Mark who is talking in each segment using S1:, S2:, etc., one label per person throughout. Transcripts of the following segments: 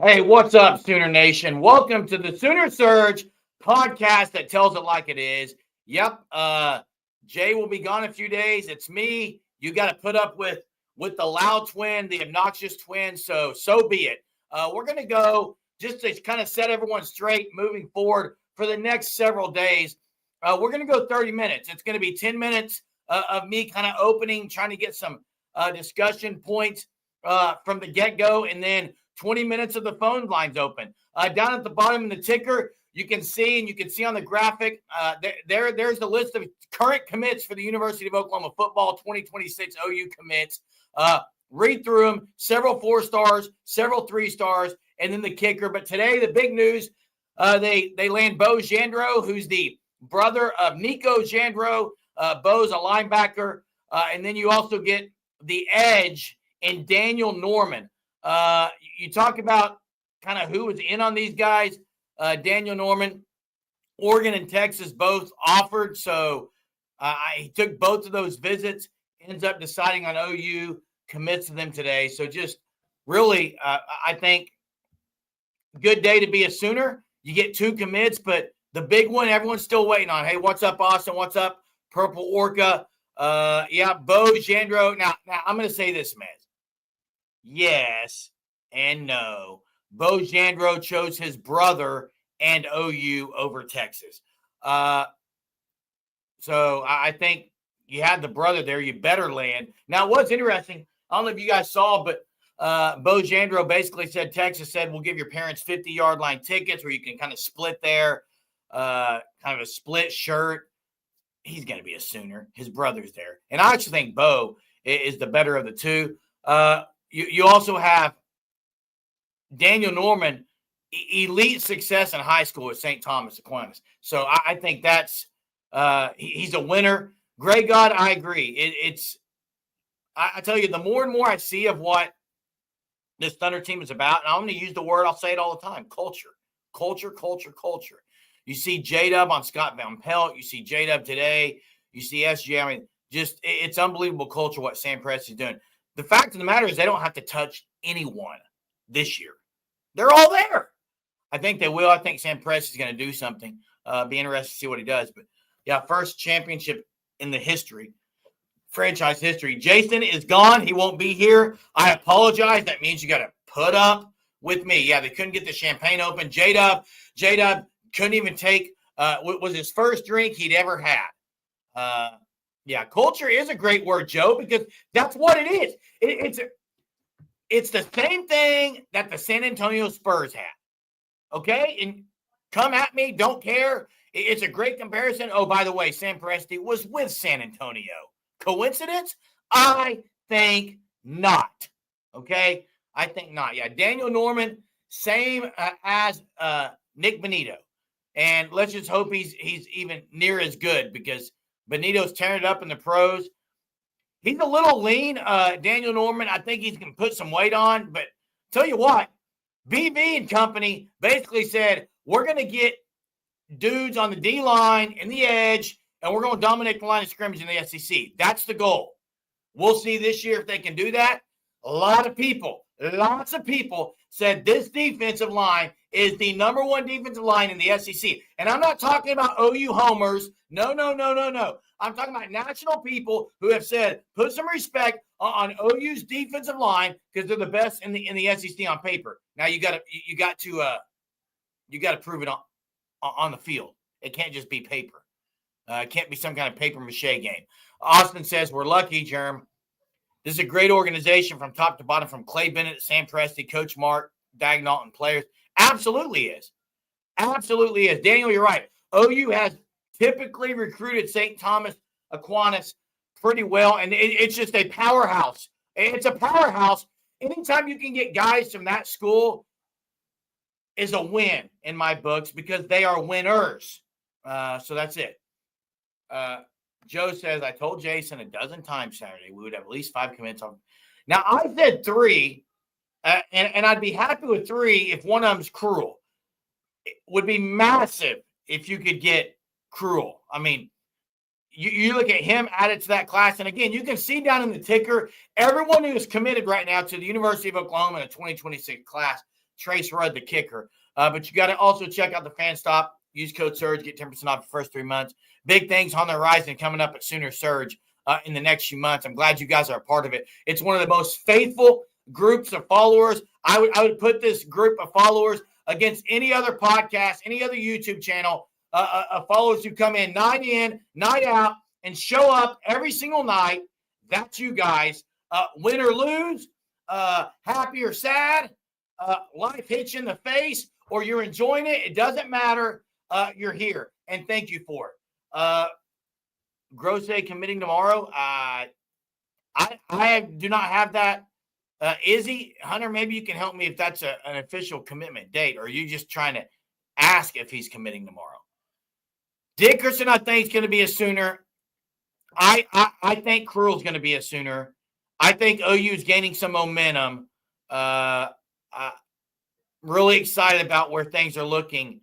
S1: Hey, what's up, Sooner Nation? Welcome to the Sooner Surge podcast that tells it like it is. Yep, Jay will be gone a few days. It's me. You got to put up with the loud twin, the obnoxious twin. So be it. We're going to go just to kind of set everyone straight moving forward for the next several days. We're going to go 30 minutes. It's going to be 10 minutes of me kind of opening, trying to get some discussion points from the get-go, and then 20 minutes of the phone lines open. Down at the bottom of the ticker, you can see on the graphic, there's the list of current commits for the University of Oklahoma football 2026 OU commits. Read through them, several 4 stars, several 3 stars, and then the kicker. But today, the big news, they land Beau Jandreau, who's the brother of Nico Jandreau. Beau's a linebacker. And then you also get the edge in Daniel Norman. You talk about kind of who was in on these guys. Daniel Norman, Oregon and Texas both offered. So he took both of those visits, ends up deciding on OU, commits to them today. So just really, I think, good day to be a Sooner. You get 2 commits, but the big one everyone's still waiting on. Hey, what's up, Austin? What's up, Purple Orca? Beau Jandreau. Now I'm going to say this, man. Yes and no. Beau Jandreau chose his brother and OU over Texas. So I think you had the brother there, you better land. Now, what's interesting, I don't know if you guys saw, but Beau Jandreau basically said, Texas said, we'll give your parents 50-yard line tickets where you can kind of split there, kind of a split shirt. He's going to be a Sooner. His brother's there. And I actually think Beau is the better of the two. You also have Daniel Norman, elite success in high school at St. Thomas Aquinas. So I think that's he's a winner. Gray God, I agree. I tell you, the more and more I see of what this Thunder team is about, and I'm going to use the word, I'll say it all the time, culture. Culture. You see J-Dub on Scott Van Pelt. You see J-Dub today. You see SG. I mean, just it's unbelievable culture what Sam Presti's doing. The fact of the matter is they don't have to touch anyone this year. They're all there. I think they will. I think Sam Presti's going to do something. Be interested to see what he does. But, yeah, first championship in the history, franchise history. Jason is gone. He won't be here. I apologize. That means you got to put up with me. Yeah, they couldn't get the champagne open. J-Dub couldn't even take what was his first drink he'd ever had. Yeah, culture is a great word, Joe, because that's what it is. It's the same thing that the San Antonio Spurs had. Okay? And come at me, don't care. It's a great comparison. Oh, by the way, Sam Presti was with San Antonio. Coincidence? I think not. Okay? I think not. Yeah, Daniel Norman, same as Nick Bonito. And let's just hope he's even near as good because Benito's tearing it up in the pros. He's a little lean, Daniel Norman. I think he's going to put some weight on. But tell you what, BV and company basically said, we're going to get dudes on the D-line and the edge, and we're going to dominate the line of scrimmage in the SEC. That's the goal. We'll see this year if they can do that. Lots of people said this defensive line is the number 1 defensive line in the SEC. And I'm not talking about OU homers. No. I'm talking about national people who have said, put some respect on OU's defensive line because they're the best in the SEC on paper. Now you got to prove it on the field. It can't just be paper. It can't be some kind of paper mache game. Austin says we're lucky, Jerm. This is a great organization from top to bottom, from Clay Bennett, Sam Presti, Coach Mark, Dagnall, and players. Absolutely is. Daniel, you're right. OU has typically recruited St. Thomas Aquinas pretty well, and it's just a powerhouse. It's a powerhouse. Anytime you can get guys from that school is a win in my books because they are winners. So that's it. Joe says, I told Jason a dozen times Saturday we would have at least 5 commits on. Now, I said 3, and I'd be happy with 3 if one of them's Cruel. It would be massive if you could get Cruel. I mean, you look at him added to that class, and again, you can see down in the ticker, everyone who is committed right now to the University of Oklahoma in the 2026 class, Trace Rudd, the kicker. But you got to also check out the Fan Stop. Use code SURGE, get 10% off the first 3 months. Big things on the horizon coming up at Sooner Surge in the next few months. I'm glad you guys are a part of it. It's one of the most faithful groups of followers. I would put this group of followers against any other podcast, any other YouTube channel, followers who come in, night out, and show up every single night. That's you guys. Win or lose, happy or sad, life hits you in the face, or you're enjoying it. It doesn't matter. You're here, and thank you for it. Grosse committing tomorrow. I do not have that. Izzy, Hunter, maybe you can help me if that's an official commitment date, or are you just trying to ask if he's committing tomorrow? Dickerson, I think, is going to be a Sooner. I think Cruel's going to be a Sooner. I think OU is gaining some momentum. Really excited about where things are looking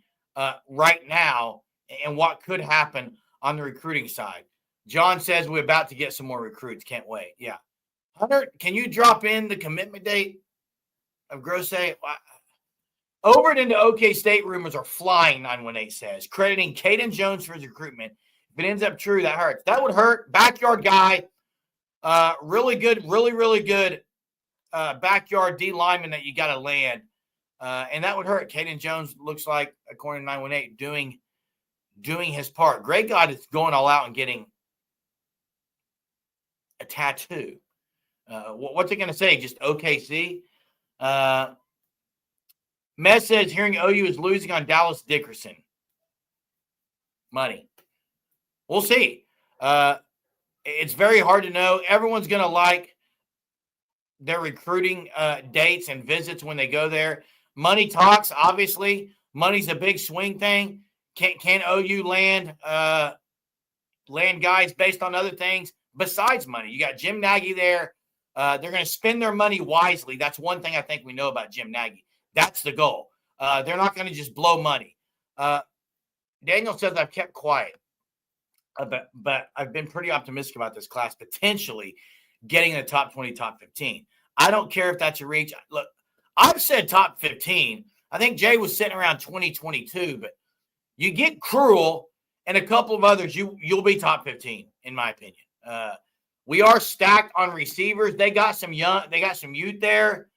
S1: right now and what could happen on the recruiting side. John says we're about to get some more recruits. Can't wait. Yeah. Hunter, can you drop in the commitment date of Grosse? Over into OK State rumors are flying, 918 says, crediting Caden Jones for his recruitment. If it ends up true, that hurts. That would hurt. Backyard guy. Really good, really good backyard D lineman that you got to land. And that would hurt. Caden Jones looks like, according to 918, doing his part. Great God is going all out and getting a tattoo. What's it going to say? Just OKC? Mess says hearing OU is losing on Dallas Dickerson. Money. We'll see. It's very hard to know. Everyone's going to like their recruiting dates and visits when they go there. Money talks, obviously. Money's a big swing thing. Can OU land guys based on other things besides money? You got Jim Nagy there. They're going to spend their money wisely. That's one thing I think we know about Jim Nagy. That's the goal. They're not going to just blow money. Daniel says I've kept quiet, but I've been pretty optimistic about this class potentially getting in the top 20, top 15. I don't care if that's a reach. Look, I've said top 15. I think Jay was sitting around 2022, but you get Cruel and a couple of others, you'll be top 15, in my opinion. We are stacked on receivers. They got some youth there.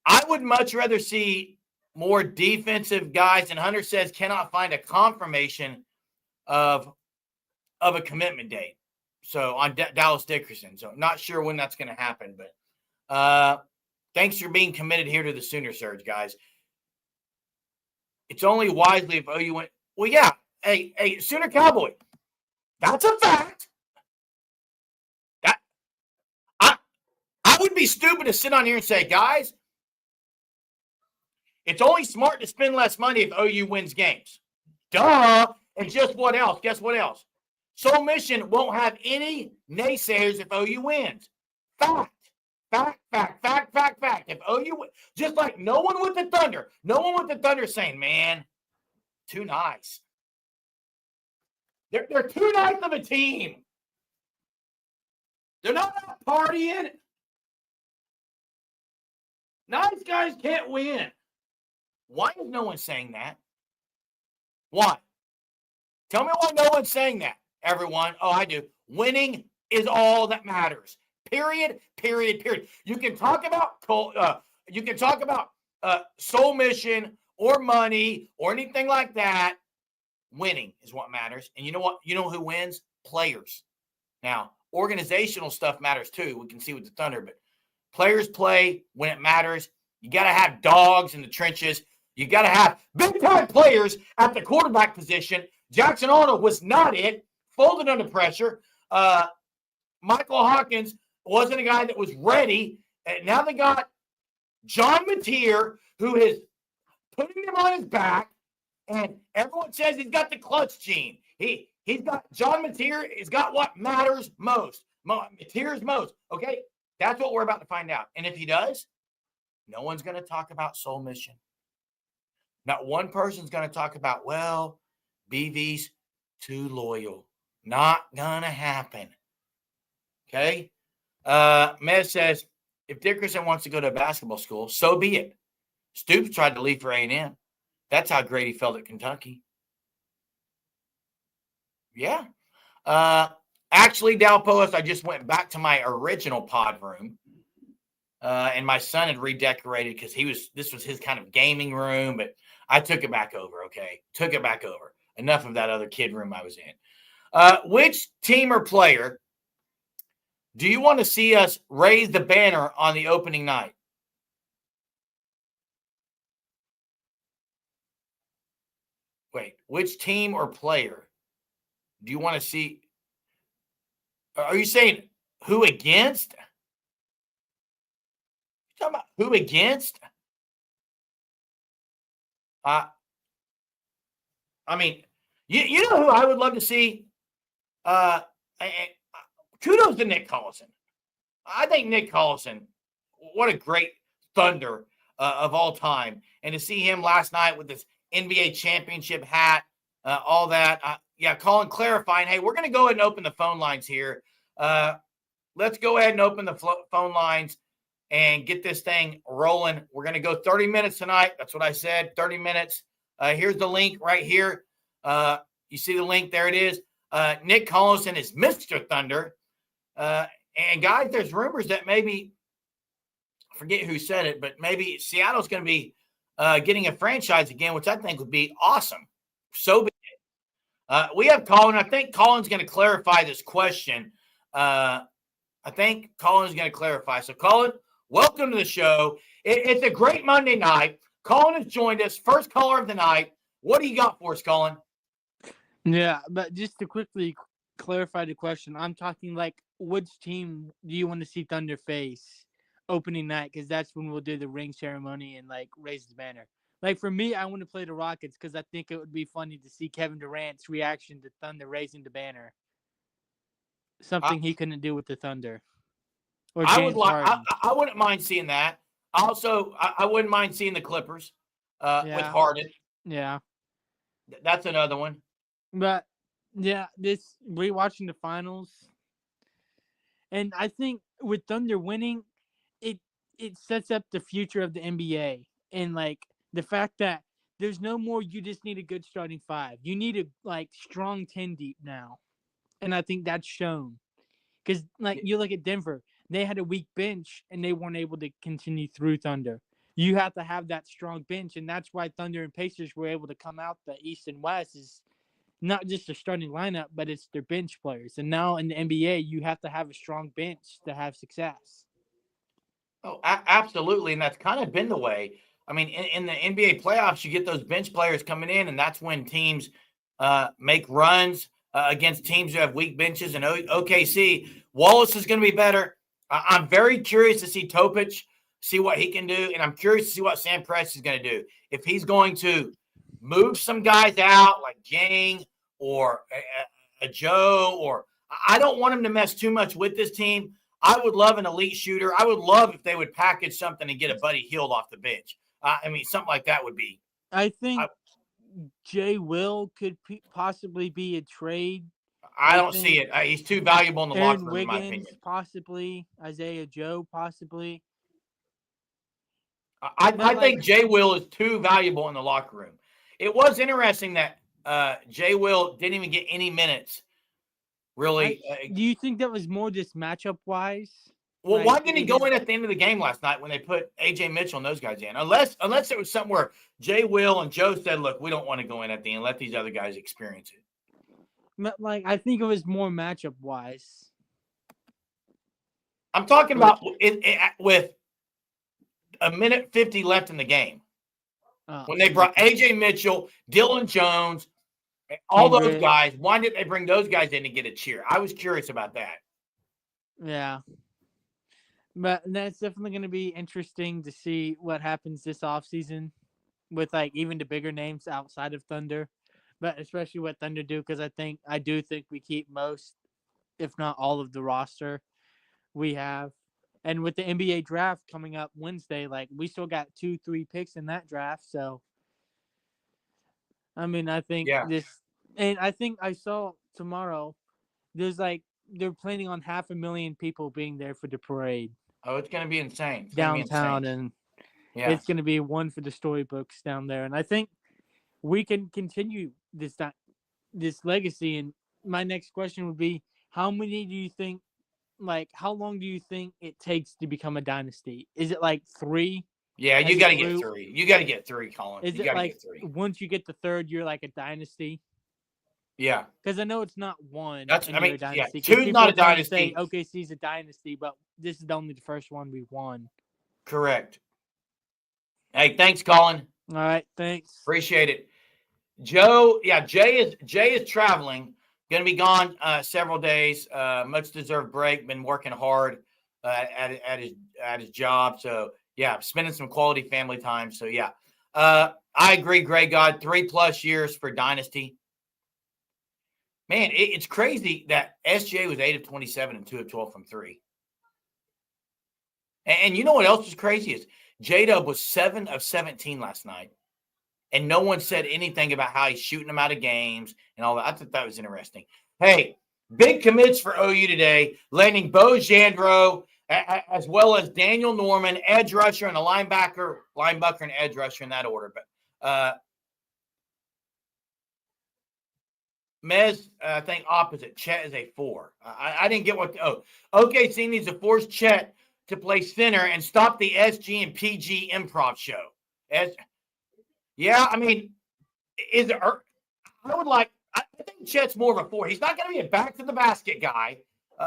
S1: I would much rather see more defensive guys. And Hunter says cannot find a confirmation of a commitment date. So on Dallas Dickerson. So not sure when that's going to happen. But thanks for being committed here to the Sooner Surge, guys. It's only wisely if OU went. Well, yeah. Hey, Sooner Cowboy. That's a fact. I would be stupid to sit on here and say, guys, it's only smart to spend less money if OU wins games. Duh. And just what else? Guess what else? Soul Mission won't have any naysayers if OU wins. Fact. If OU wins, just like no one with the Thunder saying, man, too nice. They're too nice of a team. They're not out partying. Nice guys can't win. Why is no one saying that? Why? Tell me why no one's saying that, everyone. Oh, I do. Winning is all that matters. Period. You can talk about Soul Mission or money or anything like that. Winning is what matters. And you know what? You know who wins? Players. Now, organizational stuff matters too. We can see with the Thunder, but players play when it matters. You got to have dogs in the trenches. You got to have big-time players at the quarterback position. Jackson Arnold was not it. Folded under pressure. Michael Hawkins wasn't a guy that was ready. And now they got John Mateer, who is putting them on his back. And everyone says he's got the clutch gene. He's got John Mateer. He's got what matters most. Mateer's most. Okay, that's what we're about to find out. And if he does, no one's going to talk about Soul Mission. Not one person's going to talk about, well, BV's too loyal. Not going to happen. Okay? Mez says, if Dickerson wants to go to a basketball school, so be it. Stoops tried to leave for A&M. That's how great he felt at Kentucky. Yeah. Actually, Dalpoas, I just went back to my original pod room. And my son had redecorated because this was his kind of gaming room, but I took it back over. Okay. Took it back over. Enough of that other kid room I was in. Which team or player do you want to see us raise the banner on the opening night? Wait, which team or player do you want to see? Are you saying who against? You talking about who against? I mean, you know who I would love to see? Kudos to Nick Collison. I think Nick Collison, what a great Thunder of all time. And to see him last night with this NBA championship hat, all that. Colin clarifying, hey, we're going to go ahead and open the phone lines here. Let's go ahead and open the phone lines and get this thing rolling. We're going to go 30 minutes tonight. That's what I said, 30 minutes. Here's the link right here. You see the link? There it is. Nick Collison is Mr. Thunder. And guys, there's rumors that maybe, I forget who said it, but maybe Seattle's going to be getting a franchise again, which I think would be awesome. So be it. We have Colin. I think Colin's going to clarify this question. I think Colin's going to clarify. So, Colin, welcome to the show. It's a great Monday night. Colin has joined us, first caller of the night. What do you got for us, Colin?
S2: Yeah, but just to quickly clarify the question, I'm talking like which team do you want to see Thunder face opening night? Because that's when we'll do the ring ceremony and like raise the banner. Like for me, I want to play the Rockets because I think it would be funny to see Kevin Durant's reaction to Thunder raising the banner. Something he couldn't do with the Thunder. Or James Harden.
S1: I wouldn't mind seeing that. Also, I wouldn't mind seeing the Clippers with Harden.
S2: Yeah.
S1: That's another one.
S2: But yeah, this rewatching the finals, and I think with Thunder winning, it sets up the future of the NBA, and like the fact that there's no more. You just need a good starting five. You need a like strong 10 deep now, and I think that's shown. Because like you look at Denver, they had a weak bench and they weren't able to continue through Thunder. You have to have that strong bench, and that's why Thunder and Pacers were able to come out the East and West is not just their starting lineup, but it's their bench players. And now in the NBA, you have to have a strong bench to have success.
S1: Oh, absolutely. And that's kind of been the way. I mean, in the NBA playoffs, you get those bench players coming in, and that's when teams make runs against teams who have weak benches. And OKC, Wallace is going to be better. I'm very curious to see Topic, see what he can do. And I'm curious to see what Sam Press is going to do. If he's going to move some guys out like Jang or a Joe, or I don't want him to mess too much with this team. I would love an elite shooter. I would love if they would package something and get a Buddy Hield off the bench. I mean, something like that would be.
S2: I think Jay Will could possibly be a trade.
S1: I don't see it. He's too valuable in the locker room, in my opinion.
S2: Possibly. Isaiah Joe, possibly.
S1: I think Jay Will is too valuable in the locker room. It was interesting that Jay Will didn't even get any minutes. Really?
S2: Do you think that was more just matchup wise?
S1: Well, why didn't he go in at the end of the game last night when they put AJ Mitchell and those guys in? Unless it was something where Jay Will and Joe said, "Look, we don't want to go in at the end. Let these other guys experience it."
S2: Like I think it was more matchup wise.
S1: I'm talking about with a minute 50 left in the game when they brought AJ Mitchell, Dylan Jones. All those guys, why did they bring those guys in to get a cheer? I was curious about that.
S2: Yeah. But that's definitely going to be interesting to see what happens this offseason with like even the bigger names outside of Thunder, but especially what Thunder do, because I do think we keep most, if not all of the roster we have. And with the NBA draft coming up Wednesday, like we still got 2-3 picks in that draft. So, I mean, I think and I think I saw tomorrow, they're planning on 500,000 people being there for the parade.
S1: Oh, it's going to be insane. It's going to be
S2: downtown,
S1: insane.
S2: and
S1: Yeah.
S2: it's going to be one for the storybooks down there. And I think we can continue this legacy. And my next question would be, how many do you think, like, how long do you think it takes to become a dynasty? Is it like 3?
S1: Yeah, you got to get 3. You got to get 3, Colin.
S2: Is
S1: You
S2: it
S1: got to
S2: like
S1: get 3.
S2: once you get the 3rd, you're like a dynasty?
S1: Yeah.
S2: Because I know it's not 1
S1: That's,
S2: and
S1: I
S2: you're
S1: mean,
S2: a
S1: yeah,
S2: dynasty.
S1: 2's
S2: People
S1: not
S2: are
S1: a
S2: going to say
S1: dynasty.
S2: OKC's a dynasty, but this is only the first one we won.
S1: Correct. Hey, thanks, Colin.
S2: All right, thanks.
S1: Appreciate it. Joe, yeah, Jay is traveling. Going to be gone several days. Much deserved break. Been working hard at his job. So yeah, spending some quality family time. So yeah, I agree. Greg God, 3+ years for dynasty. Man, it's crazy that SGA was 8 of 27 and 2 of 12 from 3. And you know what else is crazy is J-Dub was 7 of 17 last night. And no one said anything about how he's shooting them out of games and all that. I thought that was interesting. Hey, big commits for OU today, landing Beau Jandreau, as well as Daniel Norman, edge rusher, and a linebacker and edge rusher in that order. But Mez, I think opposite. Chet is a 4. I didn't get what. OKC needs to force Chet to play center and stop the SG and PG improv show. Yeah, I mean, I think Chet's more of a 4. He's not going to be a back to the basket guy.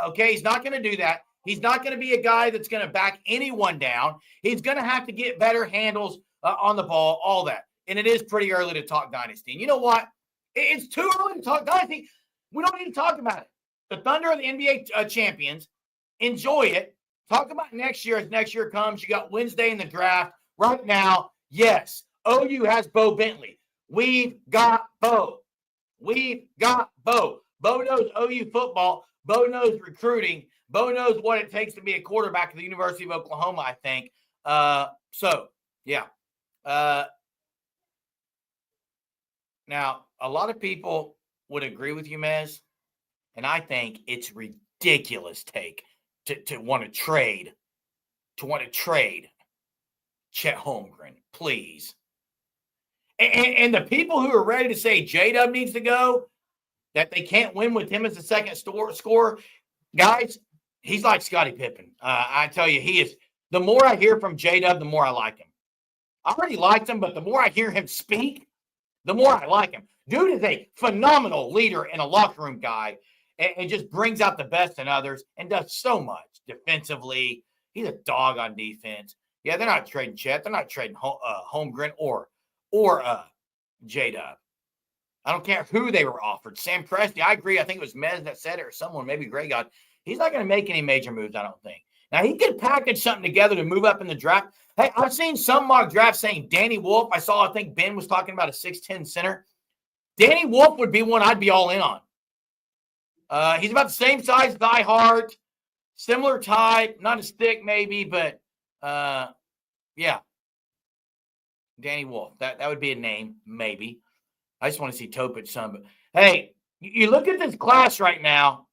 S1: Okay, he's not going to do that. He's not going to be a guy that's going to back anyone down. He's going to have to get better handles on the ball, all that. And it is pretty early to talk dynasty. And you know what? It's too early to talk dynasty. We don't need to talk about it. The Thunder are the NBA champions. Enjoy it. Talk about next year as next year comes. You got Wednesday in the draft. Right now, yes, OU has Beau Bentley. We've got Beau. We've got Beau. Beau knows OU football. Beau knows recruiting. Beau knows what it takes to be a quarterback at the University of Oklahoma, I think. Yeah. Now, a lot of people would agree with you, Mez, and I think it's ridiculous take to want to trade Chet Holmgren, please. And the people who are ready to say J-Dub needs to go, that they can't win with him as the second scorer, guys, he's like Scottie Pippen. I tell you, he is. The more I hear from J-Dub, the more I like him. I already liked him, but the more I hear him speak, the more I like him. Dude is a phenomenal leader and a locker room guy, and just brings out the best in others and does so much defensively. He's a dog on defense. Yeah, they're not trading Chet. They're not trading Holmgren or J-Dub. I don't care who they were offered. Sam Presti, I agree. I think it was Mez that said it, or someone, maybe Greg God. He's not going to make any major moves, I don't think. Now, he could package something together to move up in the draft. Hey, I've seen some mock drafts saying Danny Wolf. I think Ben was talking about a 6'10 center. Danny Wolf would be one I'd be all in on. He's about the same size, Die Hard, similar type, not as thick maybe, but yeah. Danny Wolf. That would be a name, maybe. I just want to see Topic some. But hey, you look at this class right now.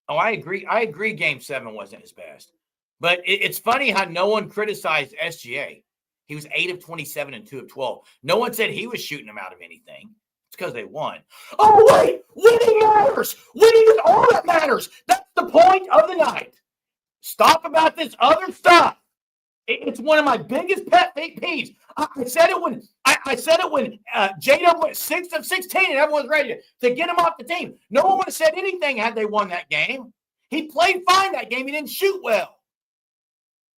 S1: Oh, I agree Game 7 wasn't his best. But it's funny how no one criticized SGA. He was 8 of 27 and 2 of 12. No one said he was shooting them out of anything. It's because they won. Oh, wait! Winning matters! Winning is all that matters! That's the point of the night. Stop about this other stuff. It's one of my biggest pet peeves. I said it when J-Dub went 6 of 16 and everyone was ready to get him off the team. No one would have said anything had they won that game. He played fine that game. He didn't shoot well.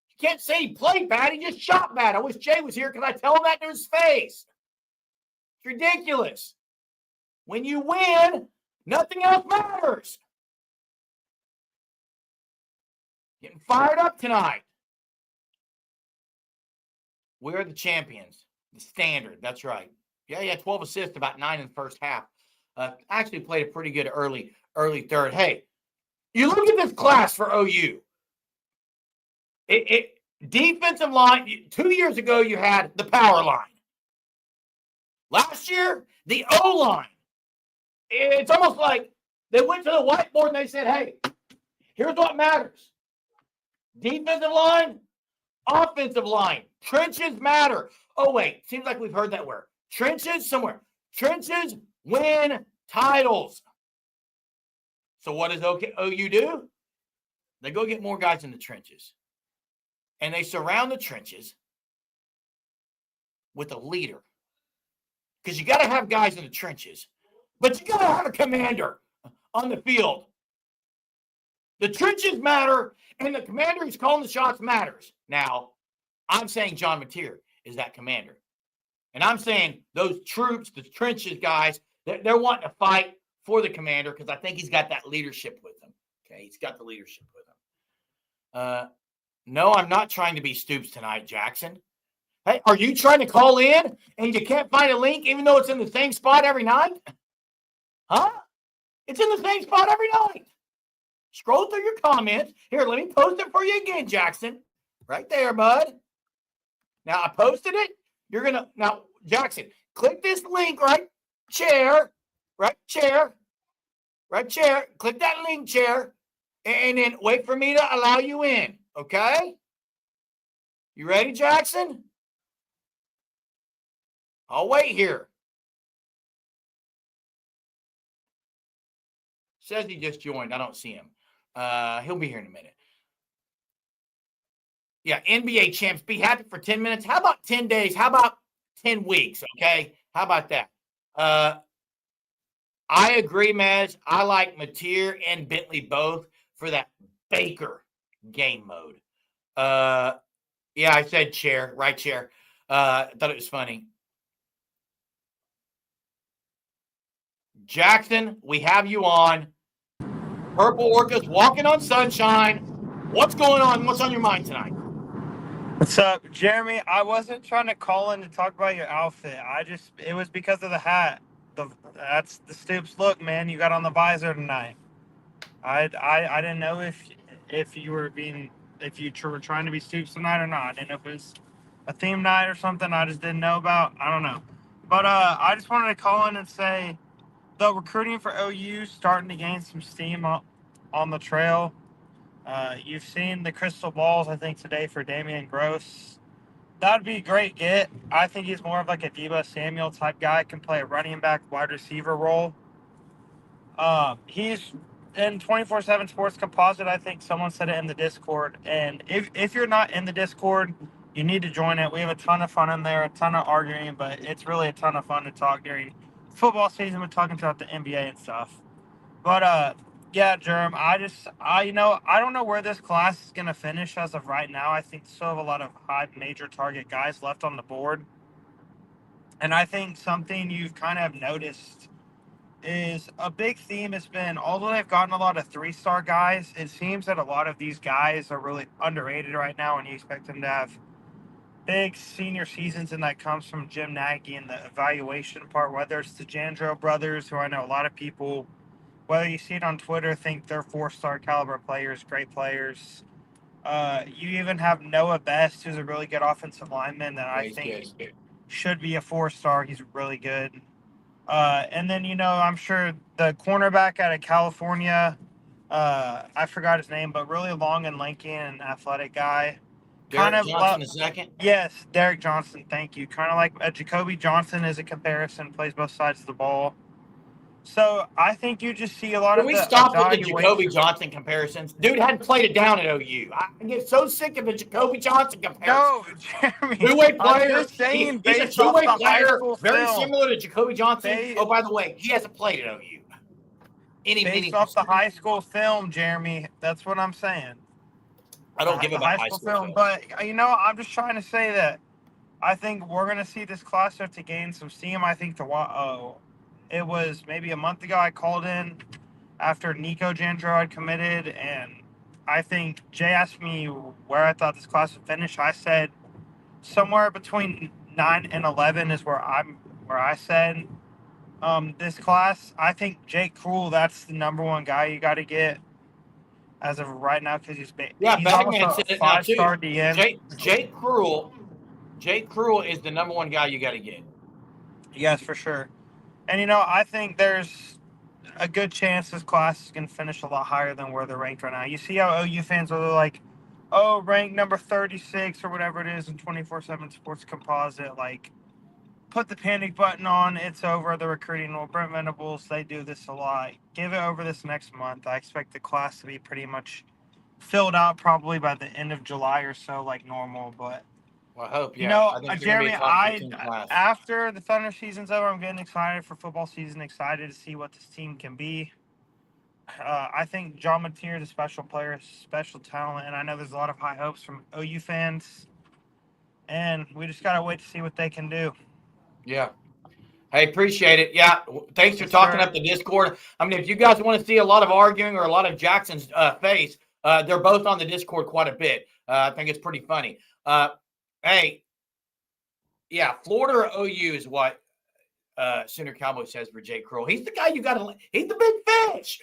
S1: You can't say he played bad. He just shot bad. I wish Jay was here because I tell him that to his face. It's ridiculous. When you win, nothing else matters. Getting fired up tonight. We're the champions. The standard. That's right. Yeah, 12 assists, about 9 in the first half. Actually played a pretty good early third. Hey, you look at this class for OU. Defensive line, 2 years ago, you had the power line. Last year, the O-line. It's almost like they went to the whiteboard and they said, hey, here's what matters. Defensive line, offensive line. Trenches matter. Oh, wait. Seems like we've heard that word. Trenches somewhere. Trenches win titles. So what does OU do? They go get more guys in the trenches. And they surround the trenches with a leader. Because you got to have guys in the trenches. But you got to have a commander on the field. The trenches matter, and the commander who's calling the shots matters. Now, I'm saying John Mateer is that commander. And I'm saying those troops, the trenches guys, they're wanting to fight for the commander because I think he's got that leadership with him. Okay, he's got the leadership with him. No, I'm not trying to be Stoops tonight, Jackson. Hey, are you trying to call in and you can't find a link even though it's in the same spot every night? Huh? It's in the same spot every night. Scroll through your comments. Here, let me post it for you again, Jackson. Right there, bud. Now, I posted it. You're going to, now, Jackson, click this link right chair. Click that link chair. And then wait for me to allow you in. Okay? You ready, Jackson? I'll wait here. Says he just joined. I don't see him. He'll be here in a minute. Yeah, NBA champs, be happy for 10 minutes. How about 10 days? How about 10 weeks? Okay? How about that? I agree, Maz. I like Mateer and Bentley both for that Baker game mode. Yeah, I said chair, right chair. I thought it was funny. Jackson, we have you on. Purple Orcas walking on sunshine. What's going on? What's on your mind tonight?
S3: What's up, Jeremy? I wasn't trying to call in to talk about your outfit. It was because of the hat. That's the Stoops look, man. You got on the visor tonight. I didn't know if you were trying to be Stoops tonight or not. I didn't know if it was a theme night or something I just didn't know about. I don't know. But I just wanted to call in and say the recruiting for OU starting to gain some steam on the trail. You've seen the crystal balls, I think, today for Damian Gross. That'd be a great get. I think he's more of like a Debo Samuel type guy, can play a running back, wide receiver role. He's in 24/7 Sports Composite. I think someone said it in the Discord. And if you're not in the Discord, you need to join it. We have a ton of fun in there, a ton of arguing, but it's really a ton of fun to talk during football season. We're talking about the NBA and stuff. But yeah, Jerm, I don't know where this class is going to finish as of right now. I think still have a lot of high major target guys left on the board. And I think something you've kind of noticed is a big theme has been, although they've gotten a lot of 3-star guys, it seems that a lot of these guys are really underrated right now, and you expect them to have big senior seasons, and that comes from Jim Nagy and the evaluation part, whether it's the Jandreau brothers, who I know a lot of people, whether you see it on Twitter, think they're 4-star caliber players, great players. You even have Noah Best, who's a really good offensive lineman that I think should be a 4-star. He's really good. And then, I'm sure the cornerback out of California, I forgot his name, but really long and lanky and athletic guy.
S1: Derek Johnson the second?
S3: Yes, Derek Johnson, thank you. Kind of like Jacoby Johnson is a comparison, plays both sides of the ball. So I think you just see a lot of.
S1: Can we stop with the Jacoby Johnson comparisons? Dude hadn't played it down at OU. I get so sick of the Jacoby Johnson comparison.
S3: No, Jeremy.
S1: Two-way player.
S3: I'm just saying,
S1: he's a two-way player, very similar to Jacoby Johnson. Oh, by the way, he hasn't played at OU.
S3: Based off the high school film, Jeremy. That's what I'm saying.
S1: I don't give about high school film.
S3: But, I'm just trying to say that I think we're going to see this class start to gain some steam. I think it was maybe a month ago I called in after Nico Jandreau had committed, and I think Jay asked me where I thought this class would finish. I said somewhere between 9 and 11 is where I said this class. I think Jake Krull, that's the number one guy you got to get as of right now, because he's
S1: Bagman said it now too.
S3: DM.
S1: Jake Krull is the number one guy you got to get.
S3: Yes, for sure. And, I think there's a good chance this class is going to finish a lot higher than where they're ranked right now. You see how OU fans are like, ranked number 36 or whatever it is in 24/7 Sports Composite, like, put the panic button on. It's over. The recruiting will. Brent Venables, they do this a lot. Give it over this next month. I expect the class to be pretty much filled out probably by the end of July or so, like normal. But
S1: Well, I hope,
S3: you
S1: yeah.
S3: know,
S1: I think it's going to be
S3: Jeremy,
S1: a top 15 class.
S3: after the Thunder season's over, I'm getting excited for football season. Excited to see what this team can be. I think John Mateer is a special player, special talent, and I know there's a lot of high hopes from OU fans. And we just gotta wait to see what they can do.
S1: Yeah. Hey, appreciate it. Yeah, thanks for
S3: Yes,
S1: talking
S3: sir.
S1: up the Discord. I mean, if you guys want to see a lot of arguing or a lot of Jackson's face, they're both on the Discord quite a bit. I think it's pretty funny. Hey, yeah, Florida or OU is what Sooner Cowboy says for Jake Kroll. He's the guy you got to – he's the big fish.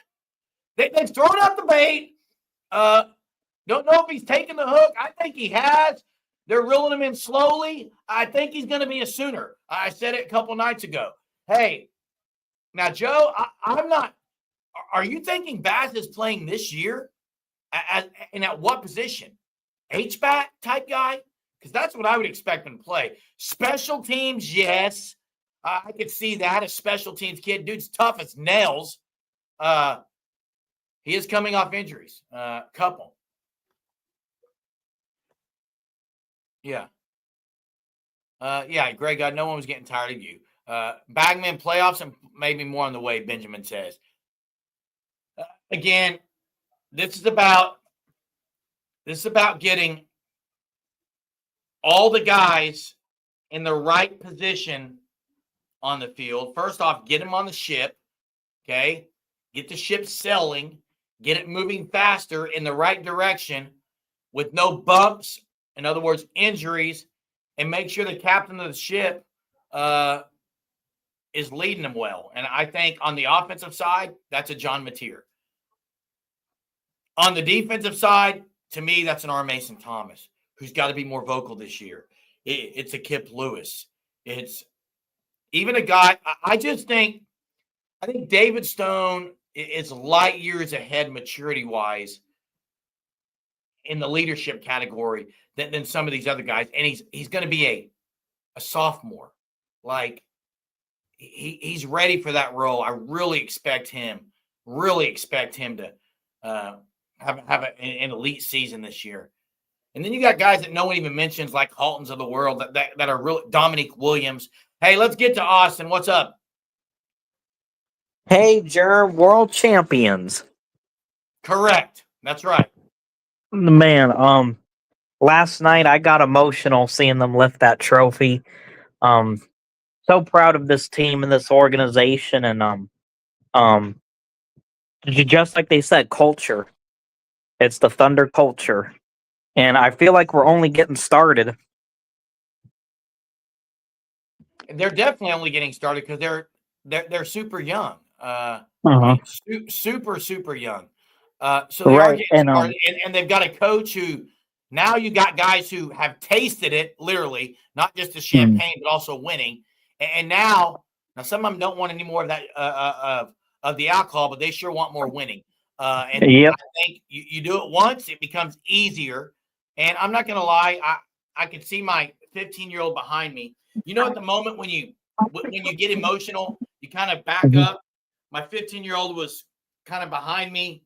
S1: They've thrown out the bait. Don't know if he's taking the hook. I think he has. They're reeling him in slowly. I think he's going to be a Sooner. I said it a couple nights ago. Hey, now, Joe, I'm not – are you thinking Bass is playing this year? And at what position? H-back type guy? Because that's what I would expect him to play. Special teams, yes. I could see that. A special teams kid. Dude's tough as nails. He is coming off injuries. Couple. Yeah. Yeah, Greg, no one was getting tired of you. Bagman playoffs and maybe more on the way, Benjamin says. Again, this is about getting all the guys in the right position on the field. First off, get them on the ship, okay? Get the ship sailing, get it moving faster in the right direction with no bumps, in other words, injuries, and make sure the captain of the ship is leading them well. And I think on the offensive side, that's a John Mateer. On the defensive side, to me, that's an R. Mason Thomas, who's got to be more vocal this year. It's a Kip Lewis. It's even a guy. I think David Stone is light years ahead maturity-wise in the leadership category than some of these other guys. And he's going to be a sophomore. Like, he's ready for that role. I really expect him to have an elite season this year. And then you got guys that no one even mentions, like Haltons of the world, that are real. Dominique Williams. Hey, let's get to Austin. What's up?
S4: Hey, Jer, world champions.
S1: Correct. That's right.
S4: Man, last night I got emotional seeing them lift that trophy. So proud of this team and this organization, and just like they said, culture. It's the Thunder culture, and I feel like we're only getting started.
S1: They're definitely only getting started because they're super young. Super young. So they are getting started, and they've got a coach who now you got guys who have tasted it, literally, not just the champagne, but also winning. And now some of them don't want any more of that of the alcohol, but they sure want more winning. And I think you do it once, it becomes easier. And I'm not going to lie, I could see my 15-year-old behind me. You know, at the moment when you get emotional, you kind of back up. My 15-year-old was kind of behind me.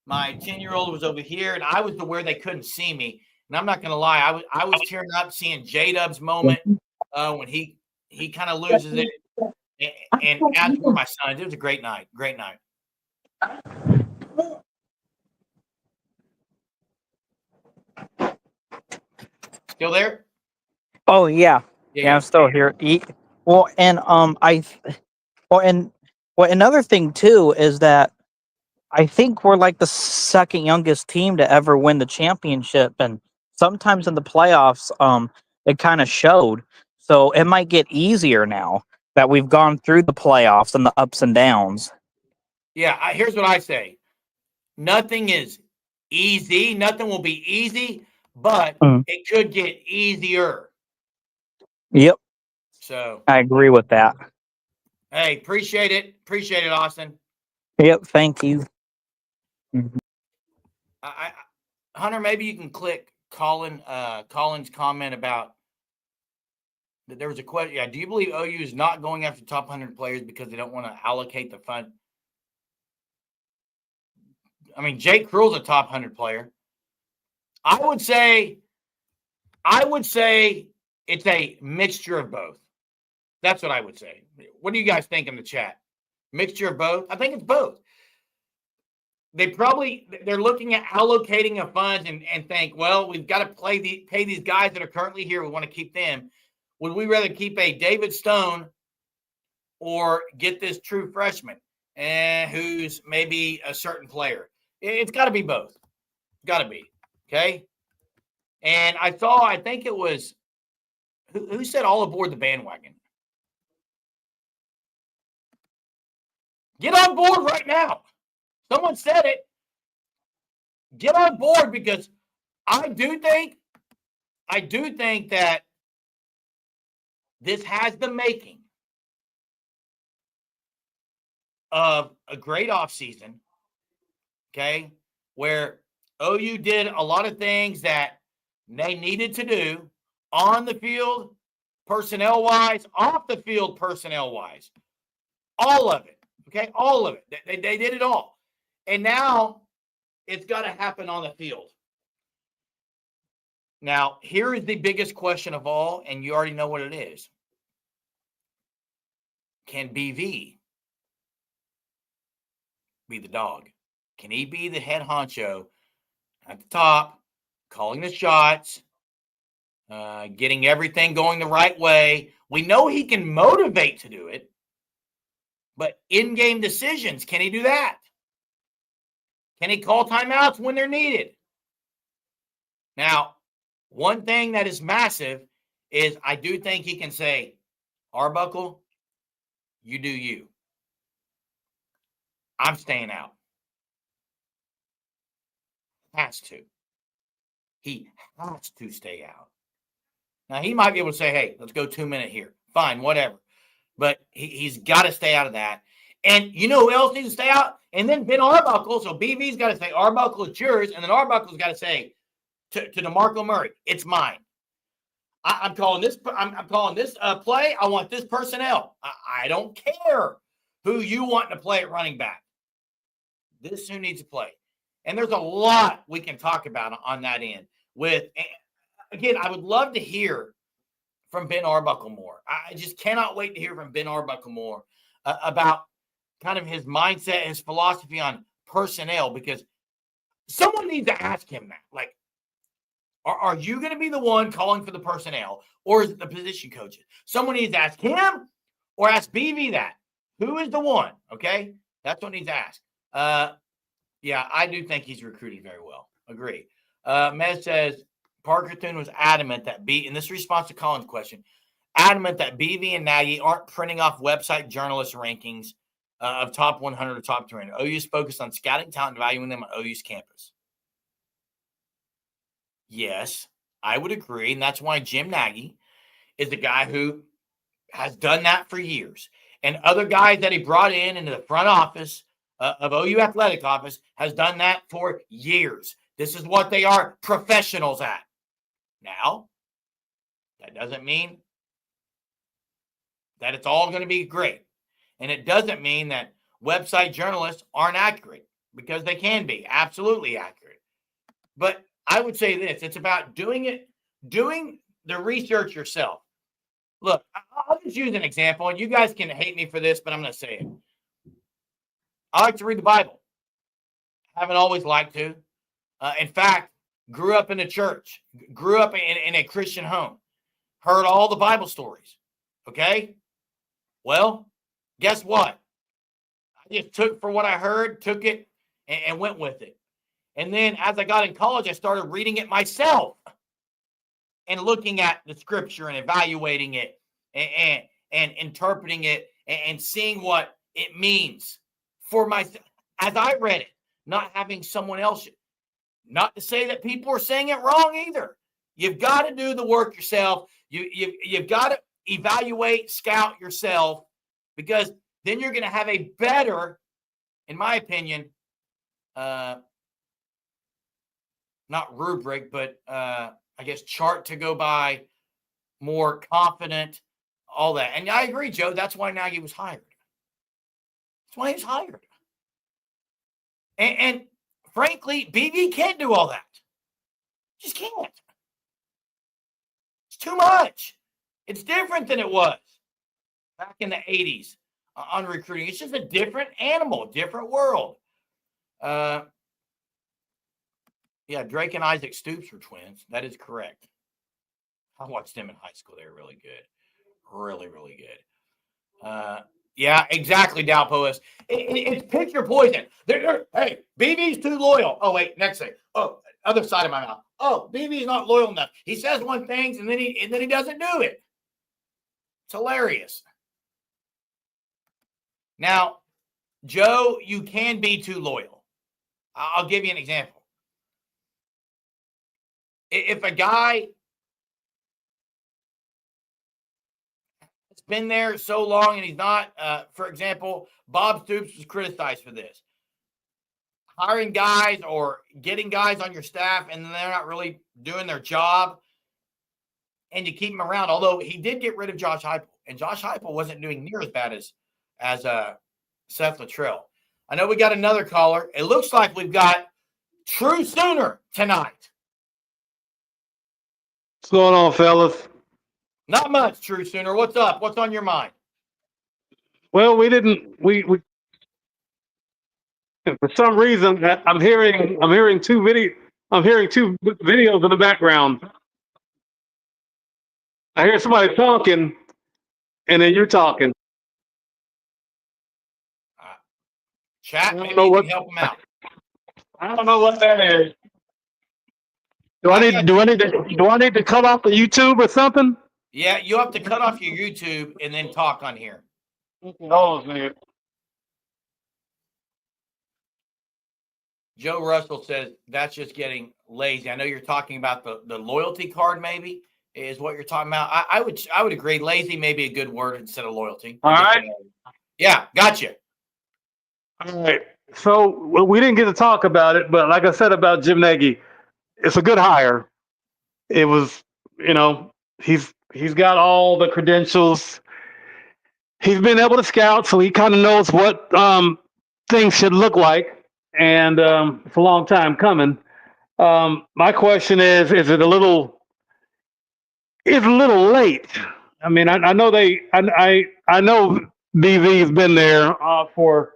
S1: My 10-year-old was over here, and I was to where they couldn't see me. And I'm not going to lie, I was tearing up seeing J-Dub's moment when he kind of loses it. And as for my son, it was a great night. Great night. Still there?
S4: Oh yeah, I'm still here. Well, and another thing too is that I think we're like the second youngest team to ever win the championship, and sometimes in the playoffs, it kind of showed. So it might get easier now that we've gone through the playoffs and the ups and downs.
S1: Yeah, here's what I say. Nothing is easy. Nothing will be easy, but it could get easier.
S4: Yep.
S1: So
S4: I agree with that.
S1: Hey, appreciate it. Appreciate it, Austin.
S4: Yep. Thank you.
S1: Hunter, maybe you can click Colin's comment about that there was a question. Yeah, do you believe OU is not going after top 100 players because they don't want to allocate the fund? I mean, Jake Cruel's a top 100 player. I would say it's a mixture of both. That's what I would say. What do you guys think in the chat? Mixture of both? I think it's both. They're looking at allocating a fund and think, well, we've got to pay these guys that are currently here. We want to keep them. Would we rather keep a David Stone or get this true freshman who's maybe a certain player? It's got to be both. Got to be. Okay. And I think it was, who said all aboard the bandwagon? Get on board right now. Someone said it. Get on board, because I do think that this has the making of a great offseason, okay, where OU did a lot of things that they needed to do on the field, personnel-wise, off the field, personnel-wise. All of it, okay, all of it. They did it all. And now it's got to happen on the field. Now, here is the biggest question of all, and you already know what it is. Can BV be the dog? Can he be the head honcho at the top, calling the shots, getting everything going the right way? We know he can motivate to do it, but in-game decisions, can he do that? Can he call timeouts when they're needed? Now, one thing that is massive is I do think he can say, Arbuckle, you do you. I'm staying out. Has to. He has to stay out. Now, he might be able to say, hey, let's go 2 minute here. Fine, whatever. But he's got to stay out of that. And you know who else needs to stay out? And then Ben Arbuckle. So BV's got to say, Arbuckle, it's yours. And then Arbuckle's got to say to DeMarco Murray, it's mine. I'm calling this. I'm calling this play. I want this personnel. I don't care who you want to play at running back. This is who needs to play. And there's a lot we can talk about on that end. Again, I would love to hear from Ben Arbuckle more. I just cannot wait to hear from Ben Arbuckle more about kind of his mindset, his philosophy on personnel, because someone needs to ask him that. Like, are you going to be the one calling for the personnel, or is it the position coaches? Someone needs to ask him or ask BV that. Who is the one? Okay? That's what needs to ask. Yeah, I do think he's recruited very well. Agree. Mez says, Parker Thune was adamant that in this response to Colin's question, adamant that BV and Nagy aren't printing off website journalist rankings of top 100 or top 200. OU's focused on scouting talent and valuing them on OU's campus. Yes, I would agree. And that's why Jim Nagy is the guy who has done that for years. And other guys that he brought into the front office of OU Athletic Office has done that for years. This is what they are professionals at. Now, that doesn't mean that it's all going to be great. And it doesn't mean that website journalists aren't accurate, because they can be absolutely accurate. But I would say this, it's about doing the research yourself. Look, I'll just use an example, and you guys can hate me for this, but I'm going to say it. I like to read the Bible. Haven't always liked to. In fact, grew up in a church, grew up in a Christian home, heard all the Bible stories. Okay? Well, guess what? I just took for what I heard, took it, and went with it. And then as I got in college, I started reading it myself and looking at the scripture and evaluating it and interpreting it and seeing what it means for myself as I read it, not having someone else. Not to say that people are saying it wrong either. You've got to do the work yourself. You've got to evaluate, scout yourself, because then you're going to have a better, in my opinion, not rubric, but I guess chart to go by, more confident, all that. And I agree, Joe. That's why Nagy was hired. That's why he was hired. And frankly, BV can't do all that. Just can't. It's too much. It's different than it was back in the 80s on recruiting. It's just a different animal, different world. Yeah, Drake and Isaac Stoops were twins. That is correct. I watched them in high school. They were really good. Really, really good. Yeah, exactly, Dalpois. It's picture poison. Hey, BB's too loyal. Oh, wait, next thing. Oh, other side of my mouth. Oh, BB's not loyal enough. He says one thing and then he doesn't do it. It's hilarious. Now, Joe, you can be too loyal. I'll give you an example. If a guy has been there so long and he's not, for example, Bob Stoops was criticized for this. Hiring guys or getting guys on your staff and they're not really doing their job and you keep them around. Although he did get rid of Josh Heupel, and Josh Heupel wasn't doing near as bad as Seth Luttrell. I know we got another caller. It looks like we've got True Sooner tonight.
S5: What's going on, fellas?
S1: Not much, True Sooner. What's up? What's on your mind?
S5: Well, we for some reason I'm hearing two videos in the background. I hear somebody talking, and then you're talking.
S1: Chat, maybe you can help them out.
S5: I don't know what that is. Do I need to cut off the YouTube or something?
S1: Yeah, you have to cut off your YouTube and then talk on here.
S5: Oh, man.
S1: Joe Russell says that's just getting lazy. I know you're talking about the loyalty card, maybe is what you're talking about. I would agree. Lazy may be a good word instead of loyalty.
S5: All right.
S1: Yeah, gotcha.
S5: All right. So we didn't get to talk about it, but like I said about Jim Nagy, it's a good hire. It was, he's got all the credentials. He's been able to scout, so he kind of knows what things should look like. And it's a long time coming. My question is it a little late? I mean, I know I know BV's been there for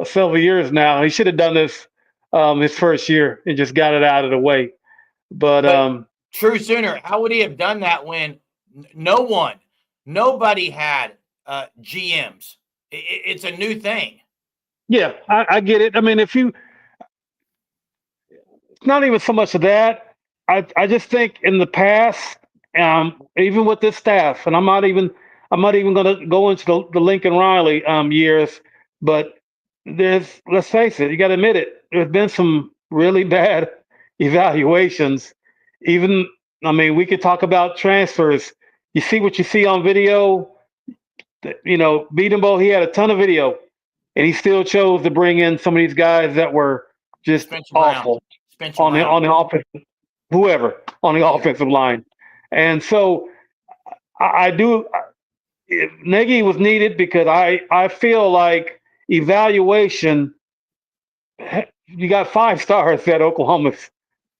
S5: several years now. He should have done this his first year and just got it out of the way. But
S1: True Sooner, how would he have done that when nobody had GMs? It's a new thing.
S5: Yeah, I get it. I mean, it's not even so much of that. I just think in the past, even with this staff, and I'm not even going to go into the Lincoln Riley years, but let's face it, you got to admit it. There's been some really bad evaluations. Even, I mean, we could talk about transfers. You see what you see on video. Beau, he had a ton of video, and he still chose to bring in some of these guys that were just awful on the offensive, whoever on the offensive line. And so Nagy was needed because I feel like evaluation, you got 5 stars that Oklahoma's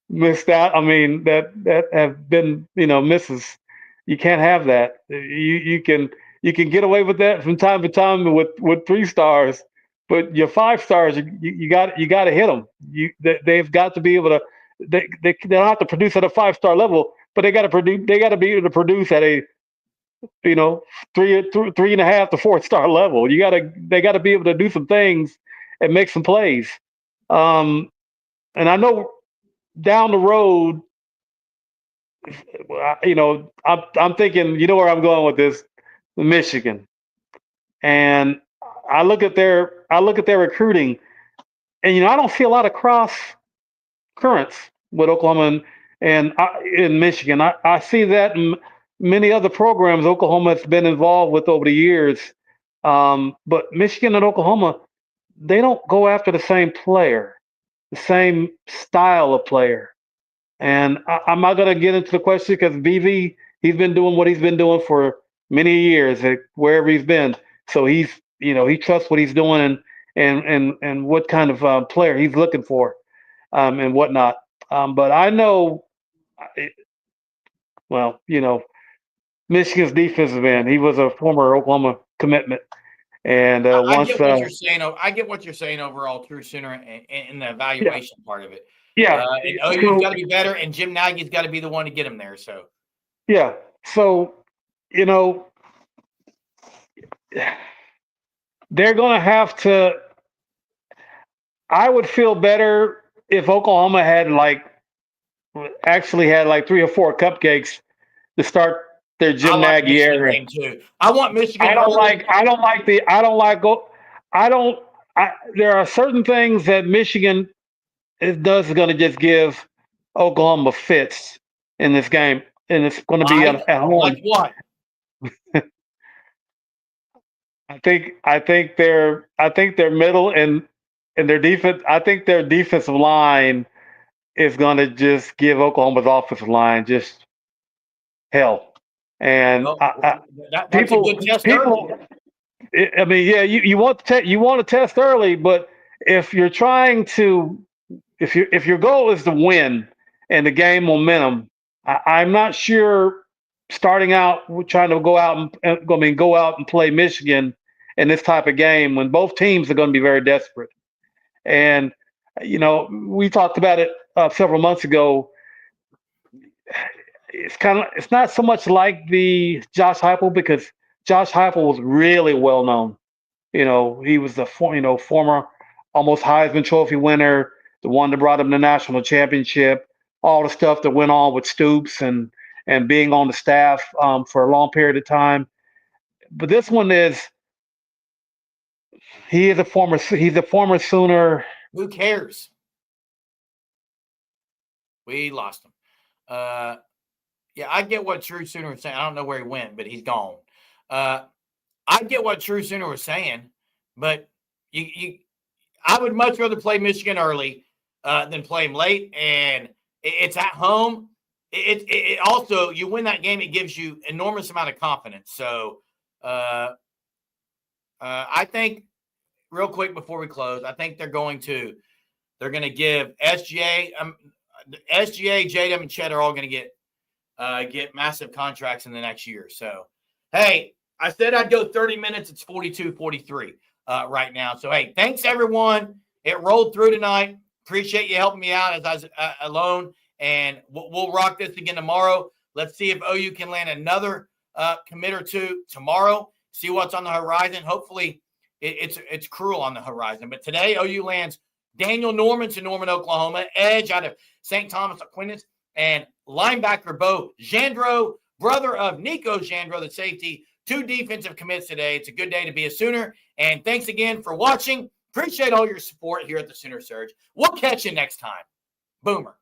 S5: missed out. I mean, that have been, misses. You can't have that. You can get away with that from time to time with 3 stars, but your 5 stars, you got to hit them. They've got to be able to. They don't have to produce at a 5-star level, but they got to produce. They got to be able to produce at a 3.5 to 4-star level. They got to be able to do some things and make some plays. And I know down the road, I'm thinking, where I'm going with this, Michigan, and I look at their recruiting, and I don't see a lot of cross currents with Oklahoma and in Michigan. I see that in many other programs Oklahoma has been involved with over the years, but Michigan and Oklahoma, they don't go after the same player, the same style of player. And I'm not going to get into the question because BV, he's been doing what he's been doing for many years at wherever he's been. So he's, he trusts what he's doing and what kind of player he's looking for and whatnot. But I know, well, Michigan's defensive end. He was a former Oklahoma commitment, and
S1: I
S5: once,
S1: get what you're saying. I get what you're saying overall, True Sooner, in the evaluation part of it.
S5: yeah,
S1: And OU's got to be better, and Jim Nagy's got to be the one to get him there. So,
S5: yeah. So, they're going to have to. I would feel better if Oklahoma had actually had like 3 or 4 cupcakes to start their Jim
S1: I like
S5: Nagy
S1: Michigan
S5: era.
S1: game too. I want Michigan.
S5: There are certain things that Michigan is going to just give Oklahoma fits in this game, and it's going to be at home.
S1: Like what?
S5: I think their middle and their defense. I think their defensive line is going to just give Oklahoma's offensive line just hell. And
S1: That's a good test early.
S5: I mean, yeah, you want to test early, but if you're trying to, if your goal is to win and to gain momentum, I'm not sure starting out trying to go out and play Michigan in this type of game when both teams are going to be very desperate. And we talked about it several months ago. It's not so much like the Josh Heupel, because Josh Heupel was really well known. He was the former almost Heisman Trophy winner, the one that brought him the national championship, all the stuff that went on with Stoops and being on the staff for a long period of time. But this one he's a former Sooner.
S1: Who cares? We lost him. Yeah, I get what True Sooner was saying. I don't know where he went, but he's gone. I get what True Sooner was saying, but I would much rather play Michigan early than play him late. And it's at home. It also, you win that game, it gives you enormous amount of confidence. So I think, real quick before we close, I think they're going to give SGA, JDM, and Chet are all going to get massive contracts in the next year. So, hey, I said I'd go 30 minutes. It's 42-43 right now. So, hey, thanks, everyone. It rolled through tonight. Appreciate you helping me out as I was alone. And we'll rock this again tomorrow. Let's see if OU can land another commit or two tomorrow. See what's on the horizon. Hopefully, it's Cruel on the horizon. But today, OU lands Daniel Norman to Norman, Oklahoma. Edge out of St. Thomas Aquinas. And linebacker Beau Jandreau, brother of Nico Jandreau, the safety. 2 defensive commits today. It's a good day to be a Sooner. And thanks again for watching. Appreciate all your support here at the Sooner Surge. We'll catch you next time. Boomer.